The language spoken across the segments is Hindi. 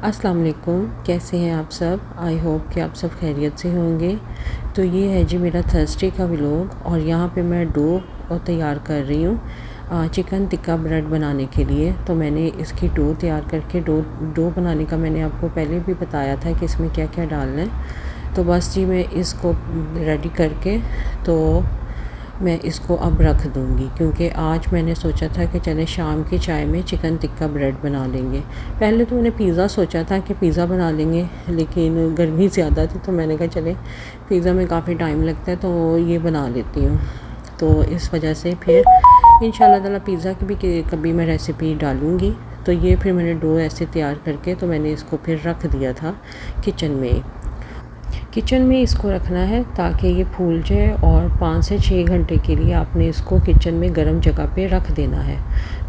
अस्सलाम वालेकुम, कैसे हैं आप सब। आई होप कि आप सब खैरियत से होंगे। तो ये है जी मेरा थर्सडे का व्लॉग और यहाँ पे मैं डो तैयार कर रही हूँ चिकन टिक्का ब्रेड बनाने के लिए। तो मैंने इसकी डो तैयार करके डो बनाने का मैंने आपको पहले भी बताया था कि इसमें क्या क्या डालना है। तो बस जी मैं इसको रेडी करके तो मैं इसको अब रख दूँगी, क्योंकि आज मैंने सोचा था कि चले शाम की चाय में चिकन टिक्का ब्रेड बना लेंगे। पहले तो मैंने पिज़्ज़ा सोचा था कि पिज़्ज़ा बना लेंगे, लेकिन गर्मी ज़्यादा थी तो मैंने कहा चले पिज़्ज़ा में काफ़ी टाइम लगता है तो ये बना लेती हूँ। तो इस वजह से फिर इंशाल्लाह ताला पिज़्ज़ा की भी कभी मैं रेसिपी डालूँगी। तो ये फिर मैंने डो ऐसे तैयार करके तो मैंने इसको फिर रख दिया था किचन में इसको रखना है ताकि ये फूल जाए, और 5 से 6 घंटे के लिए आपने इसको किचन में गर्म जगह पे रख देना है।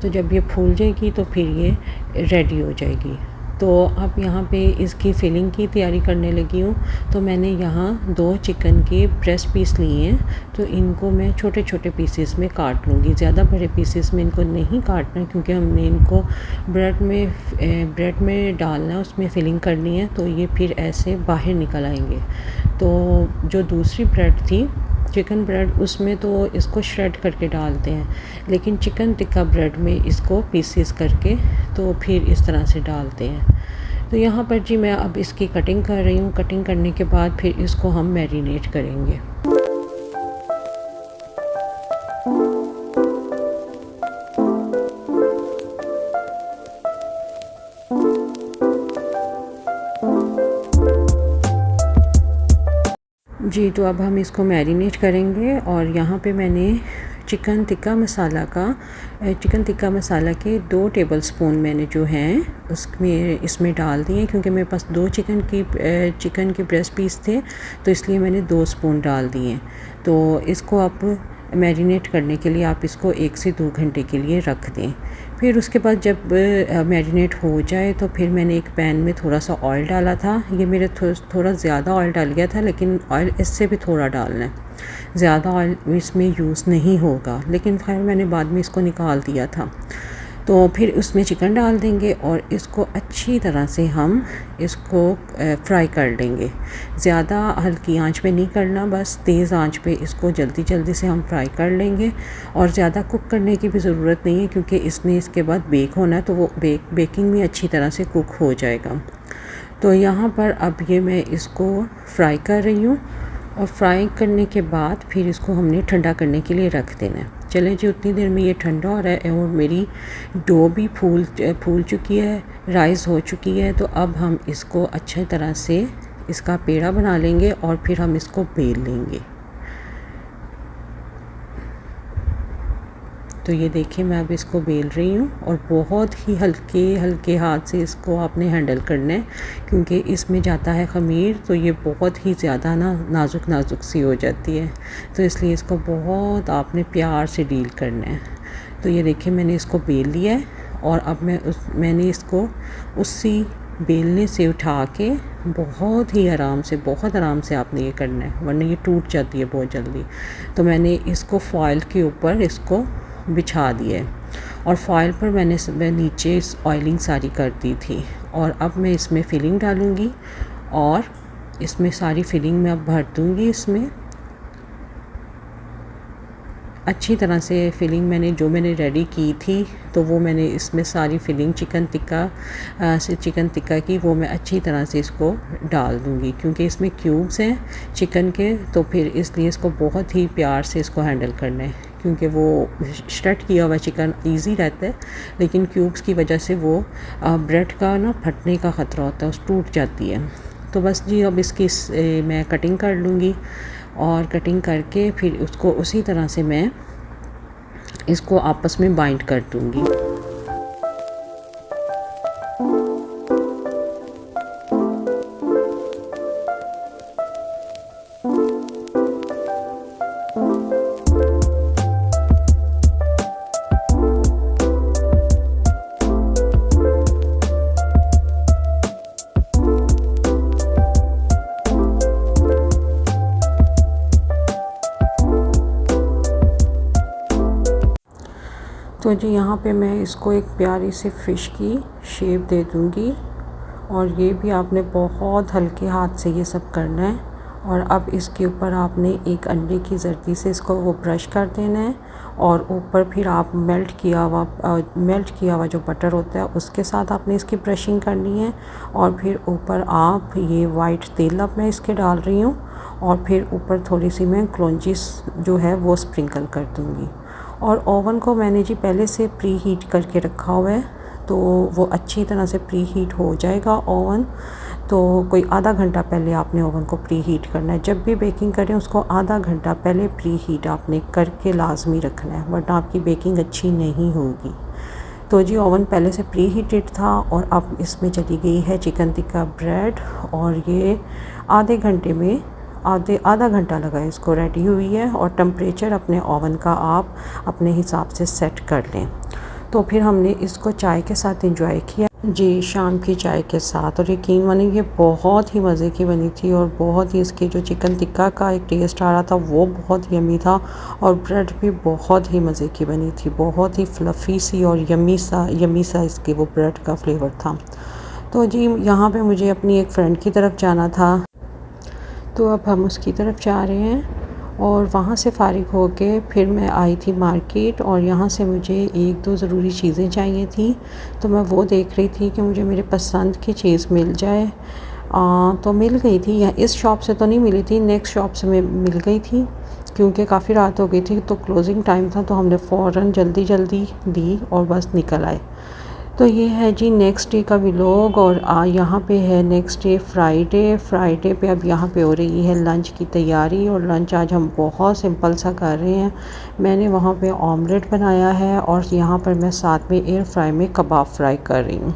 तो जब ये फूल जाएगी तो फिर ये रेडी हो जाएगी। तो अब यहाँ पे इसकी फिलिंग की तैयारी करने लगी हूँ। तो मैंने यहाँ 2 चिकन के ब्रेस्ट पीस लिए हैं, तो इनको मैं छोटे छोटे पीसेस में काट लूँगी। ज़्यादा बड़े पीसेस में इनको नहीं काटना, क्योंकि हमने इनको ब्रेड में डालना है, उसमें फिलिंग करनी है, तो ये फिर ऐसे बाहर निकल आएंगे। तो जो दूसरी ब्रेड थी चिकन ब्रेड, उसमें तो इसको श्रेड करके डालते हैं, लेकिन चिकन टिक्का ब्रेड में इसको पीसेस करके तो फिर इस तरह से डालते हैं। तो यहाँ पर जी मैं अब इसकी कटिंग कर रही हूँ। कटिंग करने के बाद फिर इसको हम मैरिनेट करेंगे। जी तो अब हम इसको मैरिनेट करेंगे। और यहाँ पे मैंने चिकन टिक्का मसाला के 2 टेबलस्पून मैंने जो हैं इसमें डाल दिए, क्योंकि मेरे पास 2 चिकन के ब्रेस्ट पीस थे, तो इसलिए मैंने 2 स्पून डाल दिए। तो इसको आप मैरिनेट करने के लिए आप इसको 1 से 2 घंटे के लिए रख दें। फिर उसके बाद जब मैरिनेट हो जाए तो फिर मैंने एक पैन में थोड़ा सा ऑयल डाला था। ये मेरे थोड़ा ज़्यादा ऑयल डाल गया था, लेकिन ऑयल इससे भी थोड़ा डालना है। ज़्यादा ऑयल इसमें यूज़ नहीं होगा, लेकिन खैर मैंने बाद में इसको निकाल दिया था। तो फिर उसमें चिकन डाल देंगे और इसको अच्छी तरह से हम इसको फ्राई कर लेंगे। ज़्यादा हल्की आंच पे नहीं करना, बस तेज़ आंच पे इसको जल्दी से हम फ्राई कर लेंगे। और ज़्यादा कुक करने की भी ज़रूरत नहीं है, क्योंकि इसने इसके बाद बेक होना है, तो वो बेकिंग में अच्छी तरह से कुक हो जाएगा। तो यहाँ पर अब ये मैं इसको फ्राई कर रही हूँ, और फ्राई करने के बाद फिर इसको हमने ठंडा करने के लिए रख देना है। चले जी उतनी देर में ये ठंडा हो रहा है और मेरी डो भी फूल चुकी है, राइस हो चुकी है। तो अब हम इसको अच्छी तरह से इसका पेड़ा बना लेंगे और फिर हम इसको बेल लेंगे। तो ये देखिए मैं अब इसको बेल रही हूँ, और बहुत ही हल्के हाथ से इसको आपने हैंडल करना है, क्योंकि इसमें जाता है ख़मीर, तो ये बहुत ही ज़्यादा नाजुक सी हो जाती है। तो इसलिए इसको बहुत आपने प्यार से डील करना है। तो ये देखिए मैंने इसको बेल लिया है, और अब मैंने इसको उसी बेलने से उठा के बहुत आराम से आपने ये करना है, वरना ये टूट जाती है बहुत जल्दी। तो मैंने इसको फॉइल के ऊपर इसको बिछा दिए, और फॉइल पर मैं नीचे ऑयलिंग सारी कर दी थी। और अब मैं इसमें फिलिंग डालूँगी, और इसमें सारी फिलिंग मैं अब भर दूँगी। इसमें अच्छी तरह से फिलिंग मैंने रेडी की थी, तो वो मैंने इसमें सारी फिलिंग चिकन टिक्का की वो मैं अच्छी तरह से इसको डाल दूँगी, क्योंकि इसमें क्यूब्स हैं चिकन के, तो फिर इसलिए इसको बहुत ही प्यार से इसको हैंडल करना है, क्योंकि वो श्रेड किया हुआ चिकन इजी रहता है, लेकिन क्यूब्स की वजह से वो ब्रेड का फटने का ख़तरा होता है, उस टूट जाती है। तो बस जी अब इसकी मैं कटिंग कर लूँगी, और कटिंग करके फिर उसको उसी तरह से मैं इसको आपस में बाइंड कर दूँगी। तो जी यहाँ पे मैं इसको एक प्यारी सी फ़िश की शेप दे दूँगी, और ये भी आपने बहुत हल्के हाथ से ये सब करना है। और अब इसके ऊपर आपने एक अंडे की जर्दी से इसको वो ब्रश कर देना है और ऊपर फिर आप मेल्ट किया हुआ जो बटर होता है उसके साथ आपने इसकी ब्रशिंग करनी है। और फिर ऊपर आप ये वाइट तेल अब मैं इसके डाल रही हूँ और फिर ऊपर थोड़ी सी मैं क्लोंजीस जो है वो स्प्रिंकल कर दूँगी। और ओवन को मैंने जी पहले से प्री हीट करके रखा हुआ है, तो वो अच्छी तरह से प्री हीट हो जाएगा ओवन। तो कोई आधा घंटा पहले आपने ओवन को प्री हीट करना है। जब भी बेकिंग करें उसको आधा घंटा पहले प्री हीट आपने करके लाजमी रखना है, वरना आपकी बेकिंग अच्छी नहीं होगी। तो जी ओवन पहले से प्री हीटेड था और अब इसमें चली गई है चिकन टिक्का ब्रेड और ये आधा घंटा लगा इसको रेडी हुई है। और टेम्परेचर अपने ओवन का आप अपने हिसाब से सेट कर लें। तो फिर हमने इसको चाय के साथ एंजॉय किया जी, शाम की चाय के साथ। और यकीन मानिए ये बहुत ही मज़े की बनी थी और बहुत ही इसके जो चिकन टिक्का का एक टेस्ट आ रहा था वो बहुत यमी था। और ब्रेड भी बहुत ही मज़े की बनी थी, बहुत ही फ्लफ़ी सी और यमी सा इसके वो ब्रेड का फ्लेवर था। तो जी यहाँ पे मुझे अपनी एक फ़्रेंड की तरफ जाना था, तो अब हम उसकी तरफ जा रहे हैं। और वहाँ से फ़ारिग होके फिर मैं आई थी मार्केट और यहाँ से मुझे एक दो ज़रूरी चीज़ें चाहिए थी, तो मैं वो देख रही थी कि मुझे मेरे पसंद की चीज़ मिल जाए। तो मिल गई थी, या इस शॉप से तो नहीं मिली थी, नेक्स्ट शॉप से मिल गई थी क्योंकि काफ़ी रात हो गई थी तो क्लोजिंग टाइम था, तो हमने फ़ौरन जल्दी दी और बस निकल आए। तो ये है जी नेक्स्ट डे का व्लॉग। और यहाँ पे है नेक्स्ट डे फ्राइडे पे अब यहाँ पे हो रही है लंच की तैयारी। और लंच आज हम बहुत सिंपल सा कर रहे हैं। मैंने वहाँ पे ऑमलेट बनाया है और यहाँ पर मैं साथ में एयर फ्राई में कबाब फ्राई कर रही हूँ।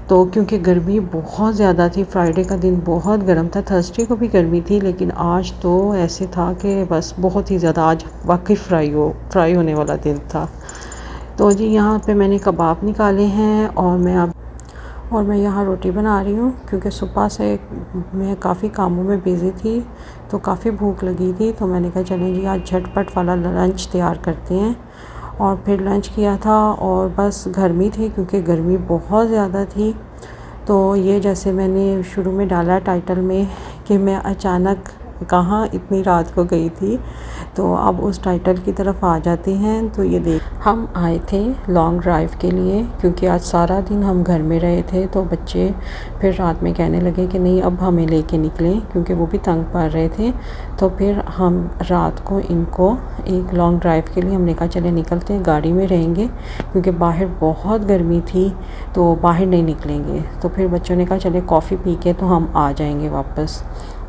तो क्योंकि गर्मी बहुत ज़्यादा थी, फ्राइडे का दिन बहुत गर्म था, थर्सडे को भी गर्मी थी, लेकिन आज तो ऐसे था कि बस बहुत ही ज़्यादा आज वाकई फ्राई होने वाला दिन था। तो जी यहाँ पे मैंने कबाब निकाले हैं और मैं यहाँ रोटी बना रही हूँ क्योंकि सुबह से मैं काफ़ी कामों में बिज़ी थी, तो काफ़ी भूख लगी थी। तो मैंने कहा चलें जी आज झटपट वाला लंच तैयार करते हैं। और फिर लंच किया था और बस गर्मी थी क्योंकि गर्मी बहुत ज़्यादा थी। तो ये जैसे मैंने शुरू में डाला टाइटल में कि मैं अचानक कहाँ इतनी रात को गई थी, तो अब उस टाइटल की तरफ आ जाते हैं। तो ये देख हम आए थे लॉन्ग ड्राइव के लिए क्योंकि आज सारा दिन हम घर में रहे थे, तो बच्चे फिर रात में कहने लगे कि नहीं अब हमें लेके निकलें क्योंकि वो भी तंग पड़ रहे थे। तो फिर हम रात को इनको एक लॉन्ग ड्राइव के लिए हमने कहा चले निकलते हैं, गाड़ी में रहेंगे क्योंकि बाहर बहुत गर्मी थी तो बाहर नहीं निकलेंगे। तो फिर बच्चों ने कहा चले कॉफ़ी पी के तो हम आ जाएंगे वापस।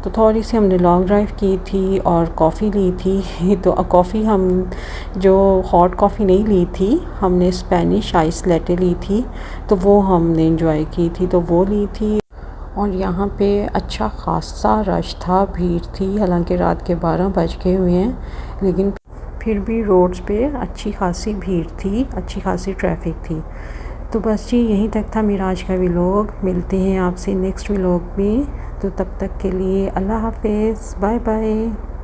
तो थोड़ी सी हमने लॉन्ग ड्राइव की थी और कॉफ़ी ली थी। तो कॉफ़ी हम जो हॉट कॉफ़ी नहीं ली थी, हमने स्पेनिश आइस लैटे ली थी, तो वो हमने इंजॉय की थी, तो वो ली थी। और यहाँ पे अच्छा ख़ासा रश था, भीड़ थी, हालांकि रात के 12 बज गए हुए हैं, लेकिन फिर भी रोड्स पे अच्छी खासी भीड़ थी, अच्छी खासी ट्रैफिक थी। तो बस जी यहीं तक था मेरा आज का व्लॉग। मिलते हैं आपसे नेक्स्ट व्लॉग में, तो तब तक के लिए अल्लाह हाफ़िज़, बाय बाय।